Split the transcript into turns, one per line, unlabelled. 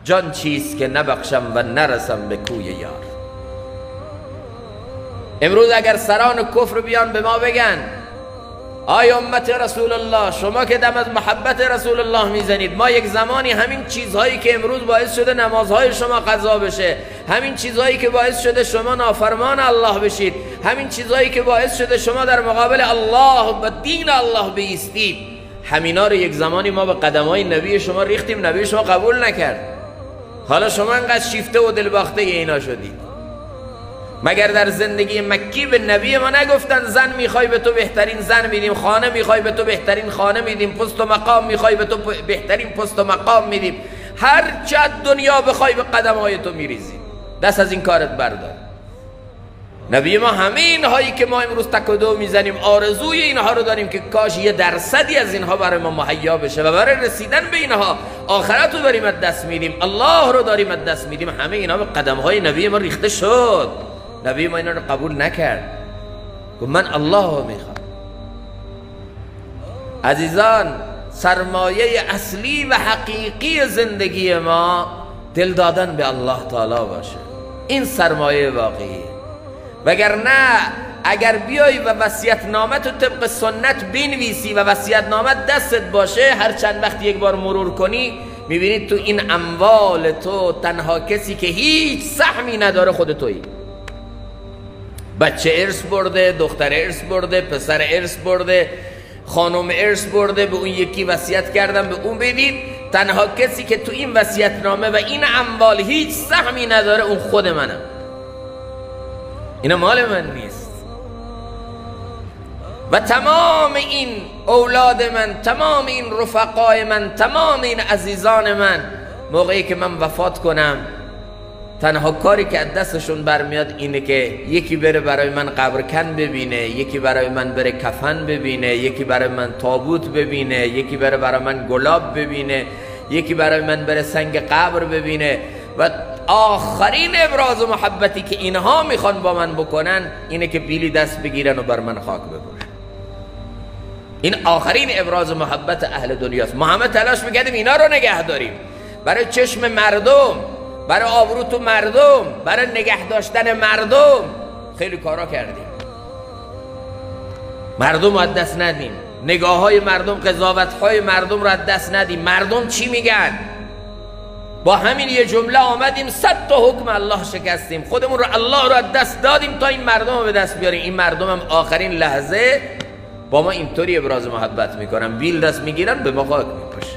جان چیست که نبخشم و نرسم به کوی یار. امروز اگر سران کفر بیان به ما بگن آی امت رسول الله شما که دم از محبت رسول الله میزنید، ما یک زمانی همین چیزهایی که امروز باعث شده نمازهای شما قضا بشه، همین چیزهایی که باعث شده شما نافرمان الله بشید، همین چیزهایی که باعث شده شما در مقابل الله و دین الله بایستید، همینا رو یک زمانی ما به قدمای نبی شما ریختیم، نبی شما قبول نکرد. حالا شما انقدر شیفته و دلباخته اینا شدید. مگر در زندگی مکی به نبی ما نگفتن زن میخوای به تو بهترین زن میدیم، خانه میخوای به تو بهترین خانه میدیم، پست و مقام میخوای به تو بهترین پست و مقام میدیم، هر چه دنیا بخوای به قدمهای تو میریزیم، دست از این کارت بردار. نبی ما همه اینهایی که ما امروز تک و دو میزنیم آرزوی اینها رو داریم که کاش 1% از اینها برای ما مهیا بشه و برای رسیدن به اینها آخرت رو داریم از دست میدیم، الله رو داریم از دست میدیم. همه اینها به قدمهای نبی ما ریخته شد. نبی ما اینا رو قبول نکرد، گفت من الله رو میخوام. عزیزان، سرمایه اصلی و حقیقی زندگی ما دل دادن به الله تعالی باشه، این سرمایه واقعی. وگرنه اگر بیای و وصیت‌نامه تو طبق سنت بنویسی و وصیت‌نامه دستت باشه، هر چند وقت یک بار مرور کنی میبینید تو این اموال تو تنها کسی که هیچ سهمی نداره خود تویی. بچه ارث برده، دختر ارث برده، پسر ارث برده، خانم ارث برده، به اون یکی وصیت کردم به اون بدید. تنها کسی که تو این وصیت‌نامه و این اموال هیچ سهمی نداره اون خود منم. اینا مال من نیست. و تمام این اولاد من، تمام این رفقای من، تمام این عزیزان من، موقعی که من وفات کنم تنها کاری که از دستشون برمیاد اینه که یکی بره برای من قبرکن ببینه، یکی برای من بره کفن ببینه، یکی برای من تابوت ببینه، یکی بره برای من گلاب ببینه، یکی برای من بره سنگ قبر ببینه. و آخرین ابراز محبتی که اینها میخوان با من بکنن اینه که بیلی دست بگیرن و بر من خاک بپوشن. این آخرین ابراز محبت اهل دنیاست. ما همه تلاش میکردیم اینا رو نگه داریم، برای چشم مردم، برای آبرو تو مردم، برای نگه داشتن مردم خیلی کارا کردیم. مردم رو از دست ندیم، نگاه های مردم، قضاوت های مردم رو از دست ندیم. مردم چی میگن؟ با همین یه جمله آمدیم 100 تا حکم الله شکستیم، خودمون رو الله رو از دست دادیم تا این مردم رو به دست بیاریم. این مردم هم آخرین لحظه با ما اینطوری ابراز محبت میکنن، بیل دست میگیرن به ما خاک میپوشن.